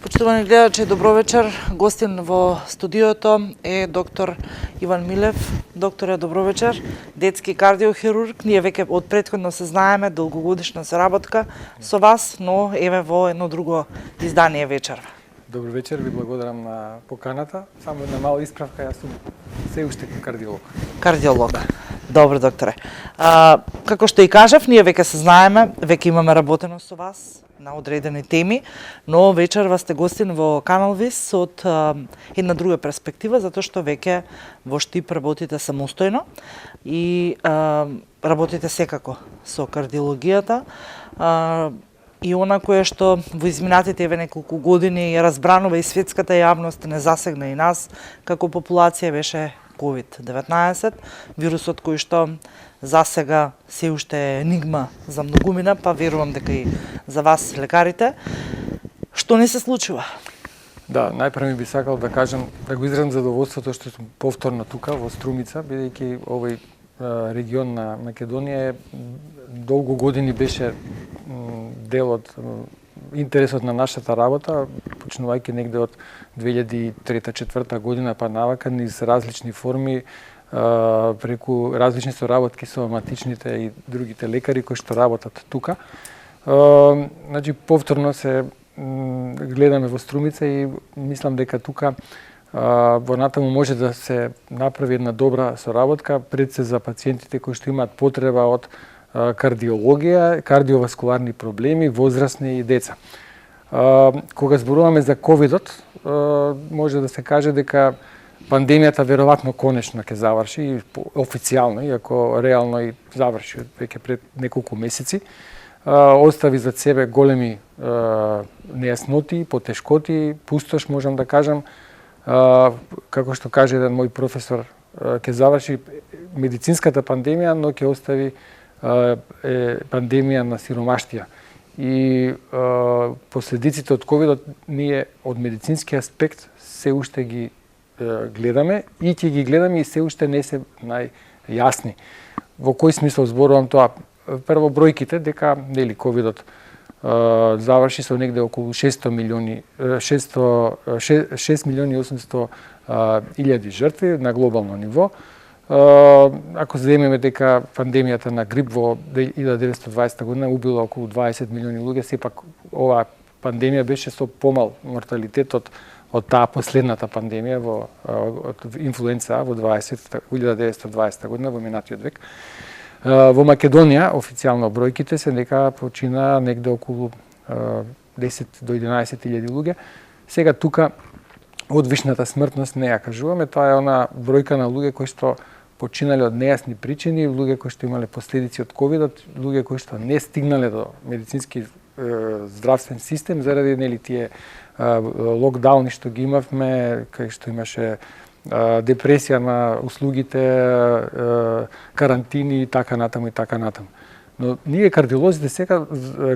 Почитувани гледачи, добро вечер. Гостин во студиото е доктор Иван Милев. Докторе, добро вечер. Детски кардиохирург. Ние веќе од претходно се знаеме, долгогодишна соработка со вас, но еве во едно друго издание вечер. Добро вечер, ви благодарам на поканата. Само една мала исправка, јас сум се уште кардиолог. Кардиолог. Добро, докторе. Како што и кажав, ние веќе се знаеме, веќе имаме работено со вас на одредени теми, но вечерва сте гостин во Канал Вис од една друга перспектива, затоа што веќе во Штип работите самостојно и работите секако со кардиологијата. И она кое што во изминатите еве неколку години ја разбранува и светската јавност, не засегна и нас како популација, беше COVID-19, вирусот кој што засега се уште е енигма за многумина, па верувам дека и за вас лекарите. Што не се случува? Да, најпрво би сакал да кажам, да го изразам задоволството што сум повторно тука во Струмица, бидејќи овој регион на Македонија долго години беше дел од интересот на нашата работа, почнувајќи негде од 2003-2004 година па навака низ различни форми, преку различни соработки со матичните и другите лекари кои што работат тука. Значи, повторно се гледаме во Струмица и мислам дека тука во натаму може да се направи една добра соработка пред се за пациентите кои што имаат потреба од кардиологија, кардиоваскуларни проблеми, возрастни и деца. Кога зборуваме за ковидот, може да се каже дека пандемијата веројатно конечно ќе заврши официјално, иако реално и заврши веќе пред неколку месеци. Остави зад себе големи нејасноти, потешкоти, пустош можам да кажам. Како што каже еден мој професор, ќе заврши медицинската пандемија, но ќе остави пандемија на сиромаштија. И последиците од ковидот ние од медицински аспект се уште ги гледаме и ќе ги гледаме и се уште не се најјасни. Во кој смисол зборувам тоа? Прво бројките дека нели ковидот заврши со негде околу 6 милиони 800 илјади жртви на глобално ниво. Ако земеме дека пандемијата на грип во 1920 година убила околу 20 милиони луѓе, сепак оваа пандемија беше со помал морталитет од таа последната пандемија од инфлуенца во 1920 година во минатиот век. Во Македонија официјално бројките се дека почина негде околу 10 до 11 илјади луѓе. Сега тука одвишната смртност не ја кажуваме, тоа е она бројка на луѓе кои што починале од нејасни причини, луѓе кои што имале последици од ковидот, луѓе кои што не стигнале до медицински здравствен систем заради нели тие локдауни што ги имавме, кај што имаше депресија на услугите, карантини и така натаму и така натаму. Но ние кардиолозите сега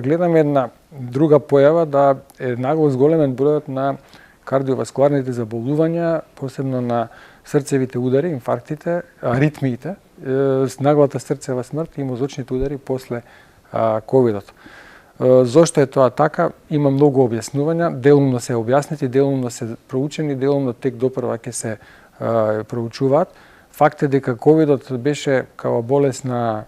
гледаме една друга појава, да е нагло зголемен бројот на кардиоваскуларните заболувања, посебно на срцевите удари, инфарктите, аритмиите, наглата срцева смрт и мозочните удари после ковидот. Зошто е тоа така? Има многу објаснувања, делумно се објаснети, делумно се проучени, делумно тек допрва ќе се проучуваат. Факт е дека ковидот беше као болест на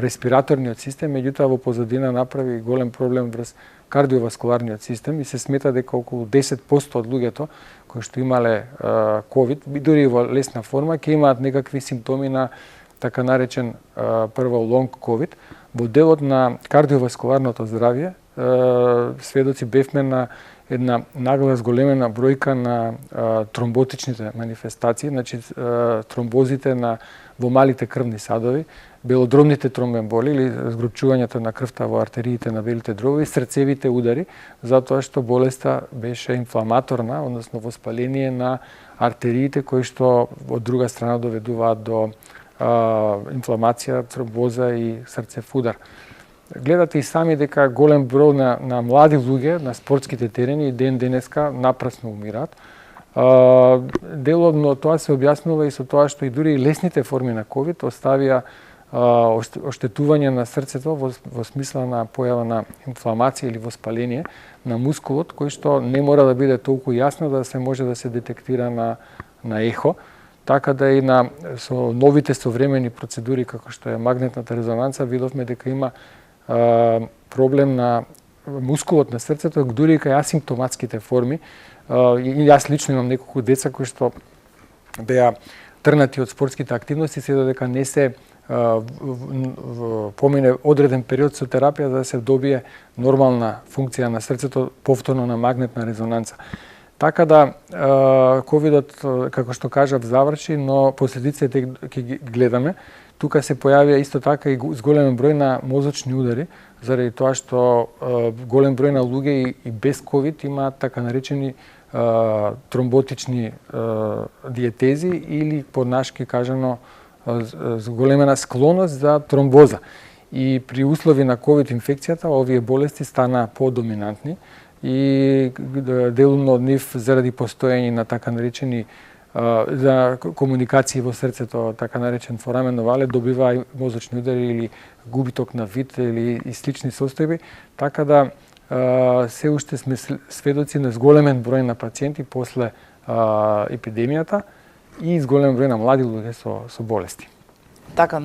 респираторниот систем, меѓутоа во позадина направи голем проблем врз кардиоваскуларниот систем и се смета дека околу 10% од луѓето кои што имале ковид, дури во лесна форма, ќе имаат некакви симптоми на така наречен прво лонг ковид. Во делот на кардиоваскуларното здравје, сведоци бевме на една нагла зголемена бројка на тромботичните манифестации, значи тромбозите во малите крвни садови, белодробните тромбемболи или згрупчувањето на крвта во артериите на белите дробови, срцевите удари, затоа што болеста беше инфламаторна, односно воспаление на артериите кои што од друга страна доведуваат до инфламација, тромбоза и срцев удар. гледате и сами дека голем број на млади луѓе на спортските терени и ден денеска напрасно умираат. Деловно тоа се објаснува и со тоа што и дури и лесните форми на ковид оставија оштетување на срцето во смисла на појава на инфламација или воспаление на мускулот, кој што не мора да биде толку јасно да се може да се детектира на ехо. Така да и со новите современи процедури како што е магнетната резонанца видовме дека има проблем на мускулот на срцето, дури и кај асимптоматските форми. И јас лично имам неколку деца кои што беа трнати од спортските активности, се додека не се помине одреден период со терапија да се добие нормална функција на срцето повторно на магнетна резонанца. Така да ковидот, како што кажав, заврши, но последиците ќе ги гледаме. Тука се појавија исто така и зголемен број на мозочни удари, заради тоа што голем број на луѓе и без ковид имаат така наречени тромботични диетези или поднашки кажано зголемена склоност за тромбоза. И при услови на ковид инфекцијата овие болести стана подоминантни и делумно од нив заради постоење на така наречени за комуникација во срцето, така наречен форамен овале, добива и мозочни удари или губиток на вид или и слични состојби, така да се уште сме сведоци на зголемен број на пациенти после епидемијата и зголемен број на млади луѓе со болести. Така,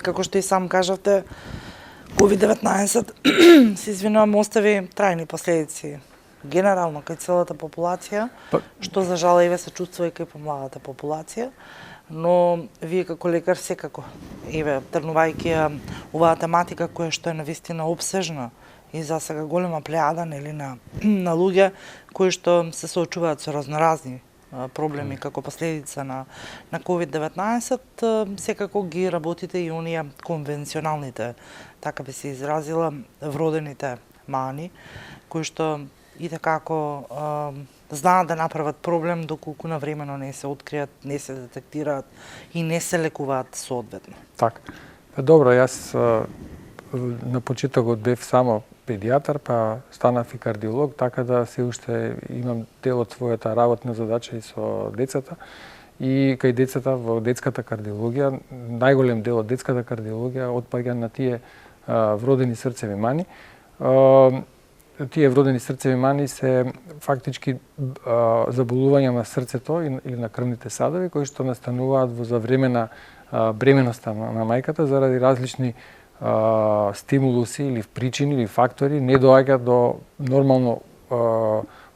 како што и сам кажавте, COVID-19 се извинувам, остави трајни последици генерално кај целата популација, што за жал еве се чувствува и кај помладата популација, но вие како лекар секако, еве, тргнувајќи ја оваа тематика која што е навистина обсежна и за сега голема плејада нели на луѓе кои што се соочуваат со разноразни проблеми како последица на COVID-19, секако ги работите и оние конвенционалните, така би се изразила, вродените мани, кои што и како знаат да направат проблем доколку навремено не се откријат, не се детектираат и не се лекуваат соодветно. Така. Добро, јас на почетокот бев само педијатар, па станав и кардиолог, така да се уште имам дел од својата работна задача и со децата. И кај децата во детската кардиологија, најголем дел од детската кардиологија отпаѓа на тие вродени срцеви мани. Тие вродени срцеви мани се фактички заболувања на срцето или на крвните садови кои што настануваат за време на бременоста на мајката заради различни стимулуси или причини или фактори не доаѓа до нормално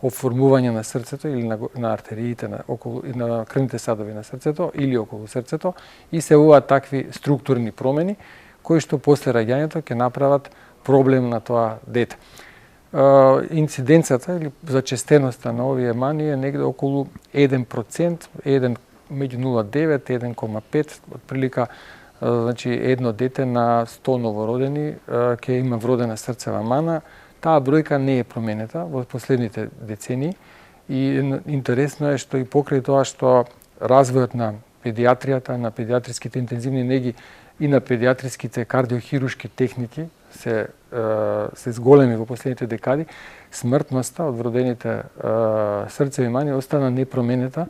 оформување на срцето или на артериите на крвните садови на срцето или околу срцето и се уваат такви структурни промени кои што после раѓањето ќе направат проблем на тоа дете. Инциденцата или зачестеноста на овие мани е негде околу 1%, меѓу 0,9 и 1,5, отприлика, значи едно дете на 100 новородени ќе има вродена срцева мана. Таа бројка не е променета во последните децении и интересно е што и покрај тоа што развојот на педијатријата, на педијатриските интензивни неги и на педијатриските кардиохирушки техники се зголеми во последните декади, смртноста од вродените срцеви мани остана непроменета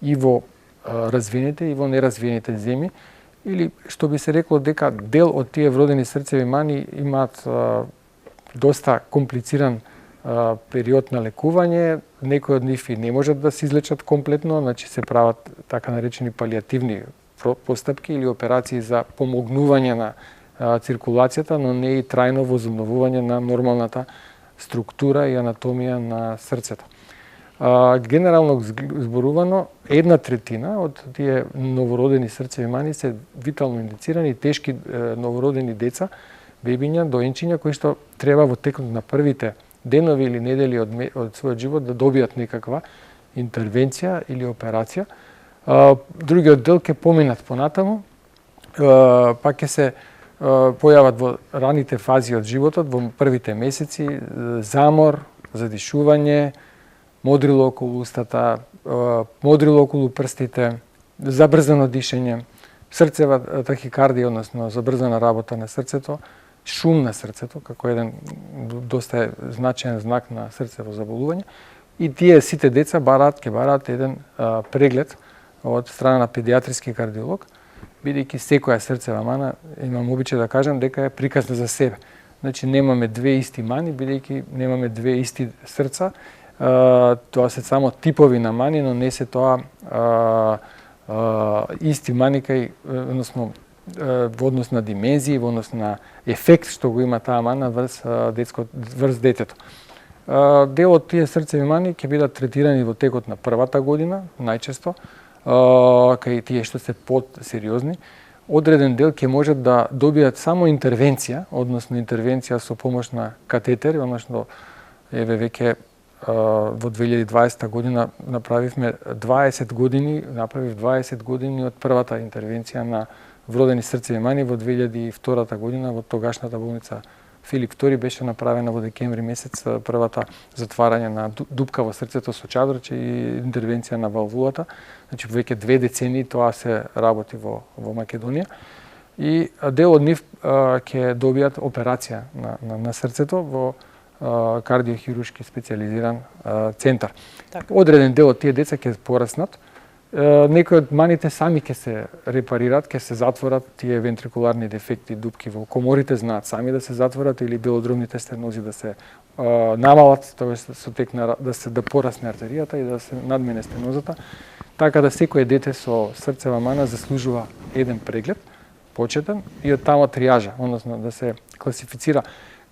и во развиените и во неразвиените земји, или што би се рекло дека дел од тие вродени срцеви мани имаат доста комплициран период на лекување, некои од нив и не можат да се излечат комплетно, значи се прават така наречени палијативни постапки или операции за помогнување на циркулацијата, но не и трајно возобновување на нормалната структура и анатомија на срцето. Генерално зборувано, 1/3 од тие новородени срцеви мани се витално индицирани тешки новородени деца, бебиња, доенчиња кои што треба во текот на првите денови или недели од својот живот да добијат некаква интервенција или операција. Другиот дел ќе поминат понатаму, па ќе се појават во раните фази од животот, во првите месеци, замор, задишување, модрило околу устата, модрило околу прстите, забрзано дишење, срцева тахикардија, односно забрзана работа на срцето, шум на срцето, како еден доста значаен знак на срцево заболување. И тие сите деца ќе бараат еден преглед од страна на педиатриски кардиолог, бидејќи секоја срцева мана, имам обичај да кажам, дека е приказна за себе. Значи, немаме две исти мани, бидејќи немаме две исти срца. Тоа се само типови на мани, но не се тоа исти мани кај, односно, во однос на димензии, во однос на ефект што го има таа мана врз детето. Дел од тие срцеви мани ќе бидат третирани во текот на првата година, најчесто, кај тие што се подсериозни. Одреден дел ќе можат да добијат само интервенција, односно интервенција со помош на катетер, односно веќе во 2020 година направив 20 години од првата интервенција на вродени срцеви мани. Во 2002 година во тогашната болница Филип II беше направена во декември месец првата затварање на дупка во срцето со чадрче и интервенција на валвулата. Значи веќе 2 децении тоа се работи во Македонија. И дел од нив ќе добијат операција на срцето во кардиохируршки специализиран центар. Так. Одреден дел од тие деца ќе пораснат. Некои од маните сами ќе се репарират, ќе се затворат тие вентрикуларни дефекти, дупки во коморите, знаат сами да се затворат, или белодробните стенози да се намалат, тоа со тек да порасне артеријата и да се надмине стенозата. Така да секое дете со срцева мана заслужува еден преглед, почетен, и од тамо триажа, односно да се класифицира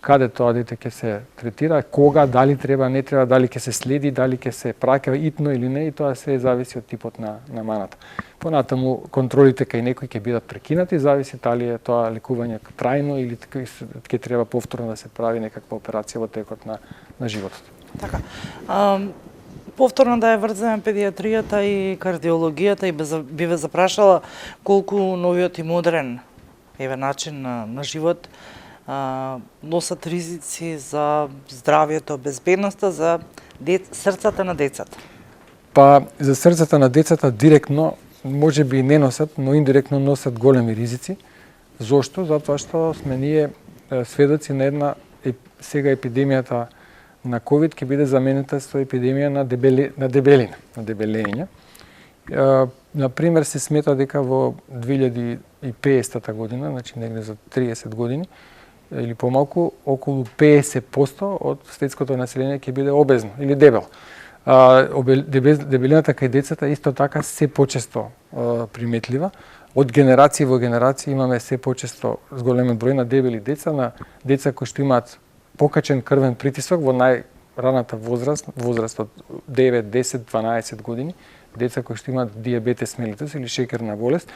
каде тоа дете ќе се третира, кога, дали треба, не треба, дали ќе се следи, дали ќе се праќа итно или не, и тоа се зависи од типот на маната. Понатаму контролите кај некои ќе бидат прекинати, зависи дали е тоа лекување трајно или ќе треба повторно да се прави некаква операција во текот на животот. Така. Повторно да ја врземе педиатријата и кардиологијата, и би ве запрашала колку новиот и модерен начин на живот носат ризици за здравјето, безбедноста, за срцата на децата? Па, за срцата на децата директно, може би не носат, но индиректно носат големи ризици. Зошто? Затоа што сме ние сведоци на една сега епидемијата на COVID ќе биде заменета со епидемија на дебелење. Например, се смета дека во 2050 година, значи негде за 30 години, или помалку, околу 50% од светското население ќе биде обезно или дебело. Дебелината кај децата исто така се почесто приметлива. Од генерација во генерација имаме се почесто зголемен број на дебели деца, на деца кои што имаат покачен крвен притисок во најраната возраст од 9, 10, 12 години, деца кои што имаат диабетес мелитус или шеќерна болест,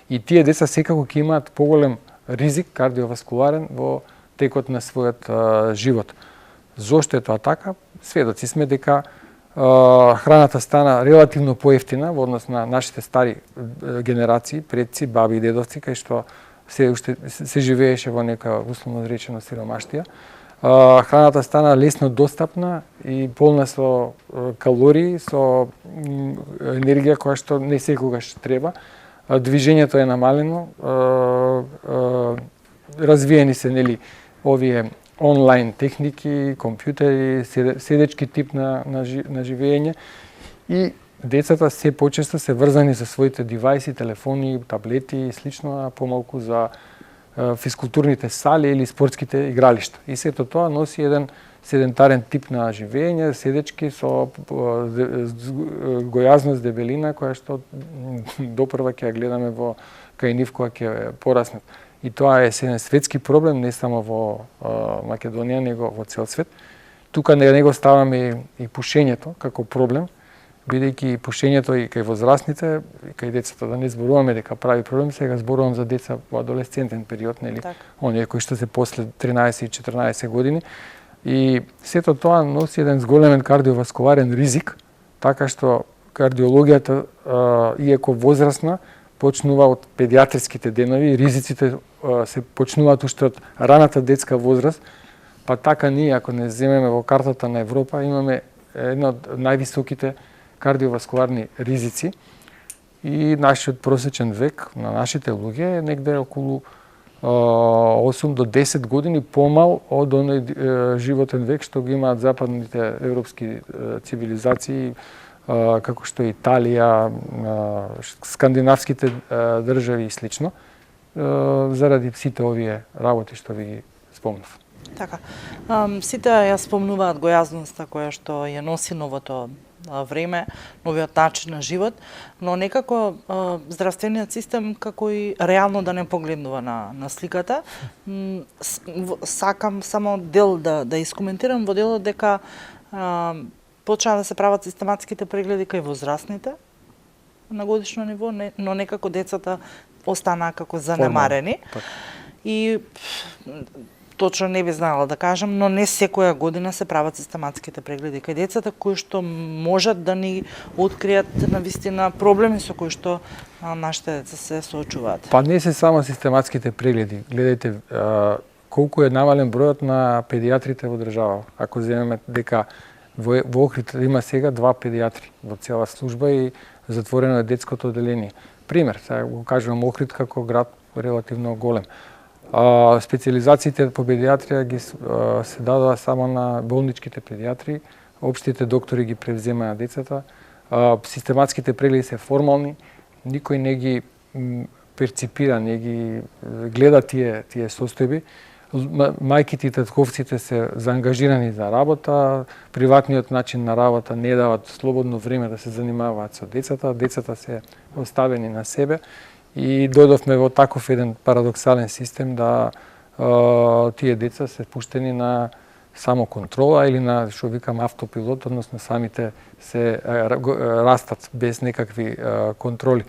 и тие деца секако ќе имаат поголем ризик кардиоваскуларен во текот на својот живот. Зошто е тоа така? Сведоци сме дека храната стана релативно поевтина во однос на нашите стари генерации, предци, баби и дедовци, кај што се живееше во нека условно речено сиромаштија. Храната стана лесно достапна и полна со калории, со енергија која што не секогаш треба. Движењето е намалено, развиени се овие онлайн техники, компјутери, седечки тип на живење, и децата се почесто се врзани за своите девајси, телефони, таблети и слично, а помалку за физкултурните сали или спортските игралишта. И сето тоа носи еден седентарен тип на живење, седечки со гојазност, дебелина, која што допрва ќе ја гледаме кај нив кога ќе пораснат. И тоа е еден светски проблем, не само во Македонија, него во цел свет. Тука не го ставаме и пушењето како проблем, бидејќи пушењето и кај возрастните, и кај децата, да не зборуваме дека прави проблем, сега зборувам за деца во адолесцентен период, нели, оние кои што се после 13 и 14 години. И сето тоа носи еден зголемен кардиоваскуларен ризик, така што кардиологијата, иако возрастна, почнува од педиатриските денови, ризиците се почнуваат уште од раната детска возраст, па така ние, ако не земеме во картата на Европа, имаме една од највисоките кардиоваскуларни ризици, и нашиот просечен век на нашите луѓе е негде околу 8 до 10 години помал од оној животен век што го имаат западните европски цивилизации, како што е Италија, скандинавските држави и слично, заради сите овие работи што ви ги спомнав. Така. Сите ја спомнуваат гојазноста која што ја носи новото време, новиот начин на живот, но некако здравствениот систем како и реално да не погледнува на сликата. Сакам само дел да искоментирам во делот дека почна да се прават систематските прегледи кај возрастните на годишно ниво, но некако децата останаа како занемарени. И точно не би знаела да кажам, но не секоја година се прават систематските прегледи кај децата кои што можат да ни откријат навистина проблеми со кои што нашите деца се соочуваат. Па не се само систематските прегледи. Гледајте колку е намален бројот на педиатрите во држава. Ако земеме дека во Охрид има сега 2 педиатри во цела служба и затворено е детското одделение. Пример, сега го кажувам Охрид како град релативно голем. Специализациите по педиатрија ги се дадоа само на болничките педиатри, општите доктори ги превземаат децата, систематските прегледи се формални, никој не ги перципира, не ги гледа тие состојби. Мајките и татковците се заангажирани за работа, приватниот начин на работа не дават слободно време да се занимаваат со децата, децата се оставени на себе. И дојдовме во таков еден парадоксален систем да тие деца се пуштени на само контрола или на, што викам, автопилот, односно самите се растат без некакви контроли.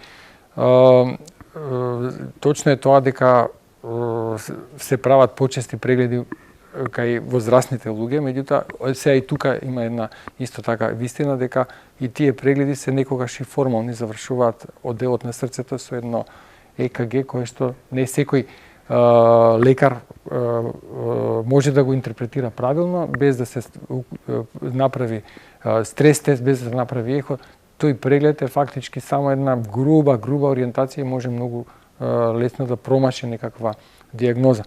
Точно е тоа дека се прават почести прегледи кај возрастните луѓе, меѓутоа сега и тука има една исто така вистина дека и тие прегледи се некогаш и формални, завршуваат од делот на срцето со едно ЕКГ кое што не секој лекар може да го интерпретира правилно, без да се направи стрес тест, без да се направи ехо. Тој преглед е фактички само една груба ориентација и може многу лесно да промаши некаква диагноза.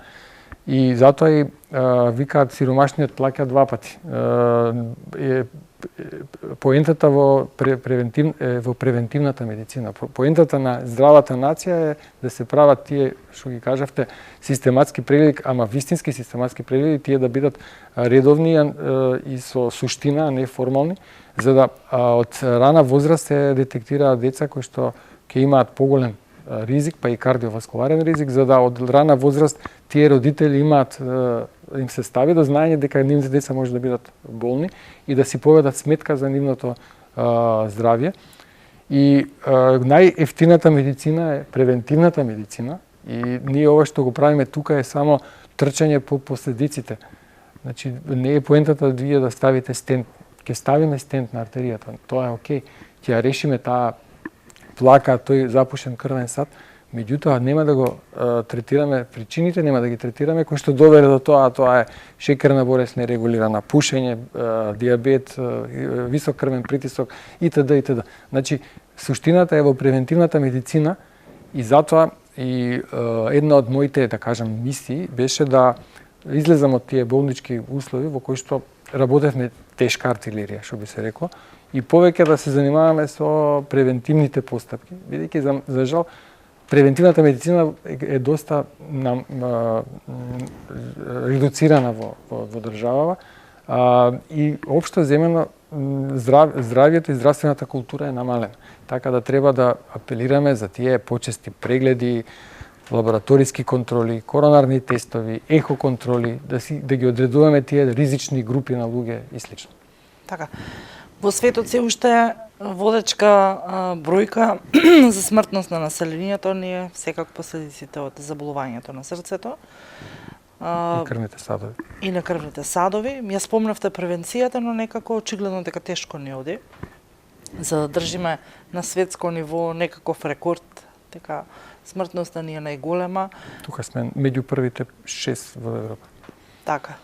И затоа и викаат сиромашниот плаќа 2 пати. Поентата во превентивната медицина, поентата на здравата нација е да се прават тие, што ги кажавте, систематски прегледи, ама вистински систематски прегледи, тие да бидат редовни и со суштина, а не формални, за да од рана возраст се детектираат деца кои што ќе имаат поголем ризик, па и кардиоваскуларен ризик, за да од рана возраст тие родители имаат, им се стави до знаење дека нивните деца може да бидат болни и да си поведат сметка за нивното здравје. И најефтината медицина е превентивната медицина и ние ова што го правиме тука е само трчање по последиците. Значи, не е поентата да вие да ставите стент. Ќе ставиме стент на артеријата, тоа е окей. Ќе ја решиме таа плака, тој запушен крвен сад, меѓутоа нема да го третираме причините, нема да ги третираме кои што довеле до тоа е шекерна болест нерегулирана, пушење, диабет, висок крвен притисок итд. Значи, суштината е во превентивната медицина и затоа и една од моите, да кажам, мисии беше да излезам од тие болнички услови во кои што работевме тешка артилерија, што би се рекло, и повеќе да се занимаваме со превентивните постапки, бидејќи за жал превентивната медицина е доста редуцирана во државава и општо земено здравјето и здравствената култура е намалена. Така да треба да апелираме за тие почести прегледи, лабораториски контроли, коронарни тестови, ехоконтроли, да ги одредуваме тие ризични групи на луѓе и слично. Така. Во светот се уште водечка бројка за смртност на населението ни е секако последиците од заболувањето на срцето. И крвните садови. И на крвните садови. Ја спомнавте превенцијата, но некако очигледно дека тешко ни оди. За да држиме на светско ниво некаков рекорд, дека смртноста ни е најголема. Тука сме меѓу првите 6 во Европа. Така.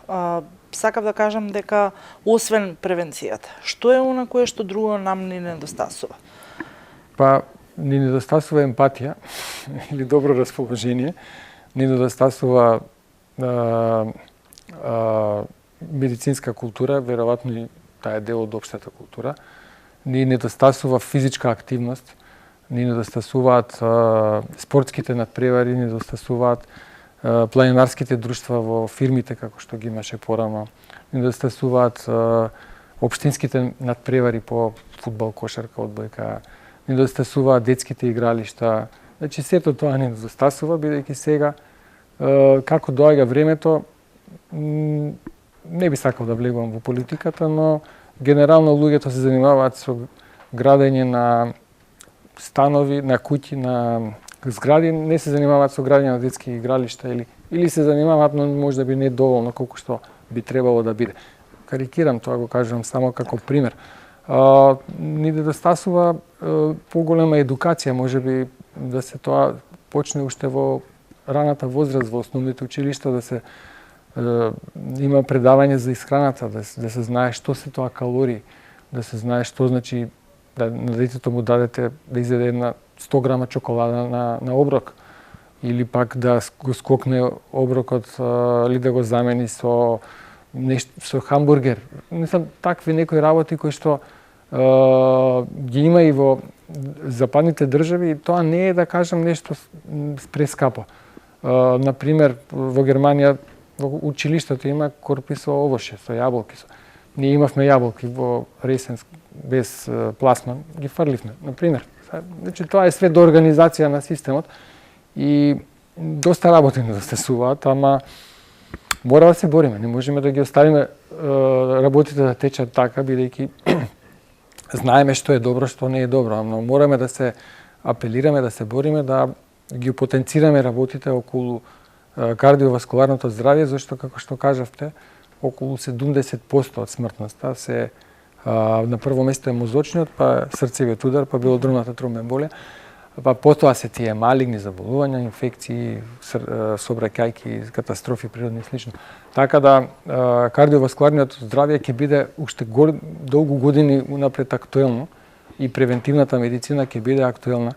Сакав да кажам дека освен превенцијата, што е она кое што друго нам ни недостасува? Па, ни недостасува емпатија или добро расположение, ни недостасува медицинска култура, веројатно и таа е дел од општата култура. Ни недостасува физичка активност, ни недостасуваат спортските надпревари, ни недостасуваат планинарските друштва во фирмите како што ги имаше порано, ни недостасуваат општинските надпревари по фудбал, кошарка, одбојка, ни недостасуваат детските игралишта. Значи сето тоа ни недостасува, бидејќи сега како доаѓа времето, не би сакал да влегувам во политиката, но генерално луѓето се занимаваат со градење на станови, на куќи, на згради, не се занимаваат со градење на детски игралишта или се занимаваат, но може би не доволно колку што би требало да биде. Карикирам тоа, го кажувам само како пример. Ни недостасува поголема едукација, може би да се тоа почне уште во раната возраст во основните училишта, да се има предавање за исхраната, да се знае што се тоа калории, да се знае што значи да на детето му дадете да изеде една 100 грама чоколада на оброк, или пак да го скокне оброкот или да го замени со со хамбургер. Мислам, такви некои работи кои што ги има и во западните држави, и тоа не е, да кажам, нешто прескапо. Например, во Германија во училиштето има корпи со овоше, со јаболки. Ние имавме јаболки во Ресен без пласман, ги фрливме, например. Значи, тоа е све до организација на системот и доста работи недостасуваат, ама мора да се бориме. Не можеме да ги оставиме работите да течат така, бидејќи знаеме што е добро, што не е добро, но мораме да се апелираме, да се бориме, да ги потенцираме работите околу кардиоваскуларното здравје, зашто, како што кажавте, околу 70% од смртноста се на прво место е мозочниот, па срцевиот удар, па белодробната тромбоемболија, па потоа се тие малигни заболувања, инфекции, сообраќајки, катастрофи природни и слично. Така да кардиоваскуларниот здравје ќе биде уште долгу години унапред актуелно и превентивната медицина ќе биде актуелна.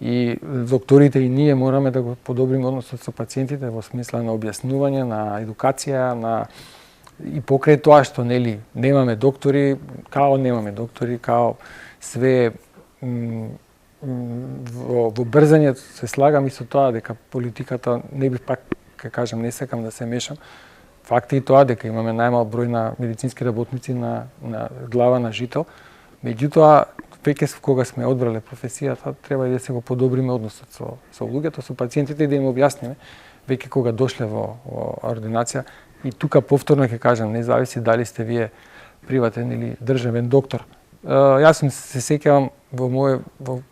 И докторите и ние мораме да го подобриме односот со пациентите во смисла на објаснување, на едукација, и покрај тоа што немаме доктори, као све во брзање се слагам и со тоа дека политиката не би пак, ке кажам, не сакам да се мешам. Факт е и тоа дека имаме најмал број на медицински работници на глава на жител. Меѓутоа, веќе кога сме одбрале професијата, треба и да се го подобриме односот со луѓето, со пациентите и да им објасниме веќе кога дошле во ординација. И тука повторно ќе кажам, не зависи дали сте вие приватен или државен доктор. Јас се сеќавам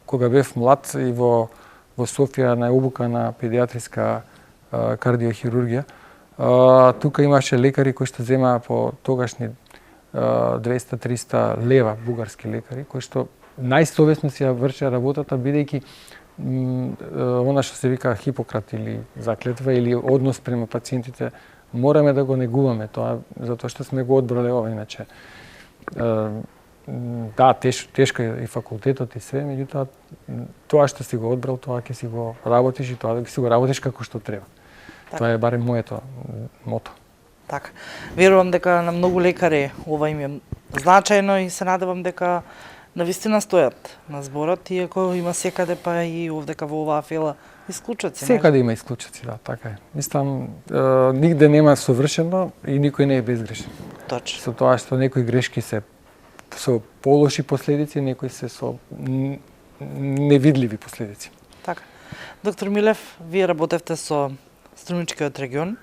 кога бев млад и во Софија на обука на педиатриска кардиохирургија. Тука имаше лекари кои што земаа по тогашни 200-300 лева, бугарски лекари, кои што најсовесно си ја вршеа работата, бидејќи она што се вика Хипократ или заклетва или однос према пациентите, мораме да го негуваме тоа, затоа што сме го одбрале ова, иначе. Да, тешко е и факултетот и све, меѓутоа тоа што си го одбрал, тоа ќе си го работиш и тоа да си го работиш како што треба. Тоа е барем моето мото. Така. Верувам дека на многу лекари ова им е значајно и се надевам дека навистина стојат на зборот, иако има секаде, па и овдека во оваа фела исклучоци. Секаде има исклучоци, да, така е. Мислам, нигде нема совршено и никој не е безгрешен. Точно. Со тоа што некои грешки се со полоши последици, некои се со невидливи последици. Така. Доктор Милев, вие работевте со Струмичкиот регион,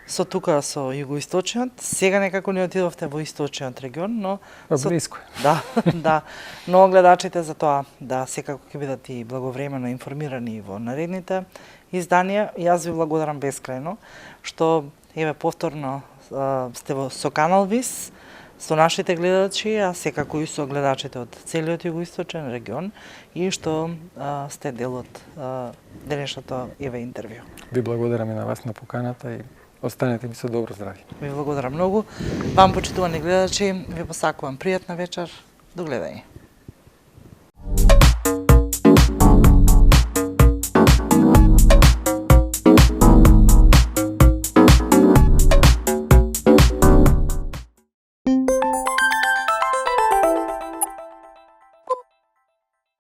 со југоисточниот. Сега некако не отидовте во источниот регион, но блиско е. Да, да. Но гледачите за тоа да секако ќе бидат и благовремено информирани во наредните изданија. Јас ви благодарам бескрајно што еве повторно сте со Канал Вис, со нашите гледачи, а секако и со гледачите од целиот југоисточен регион и што сте дел од денешното еве интервју. Ви благодарам и на вас на поканата и останете ми со добро здравје. Ви благодарам многу. Вам, почитувани гледачи, ви посакувам пријатна вечер. До гледање.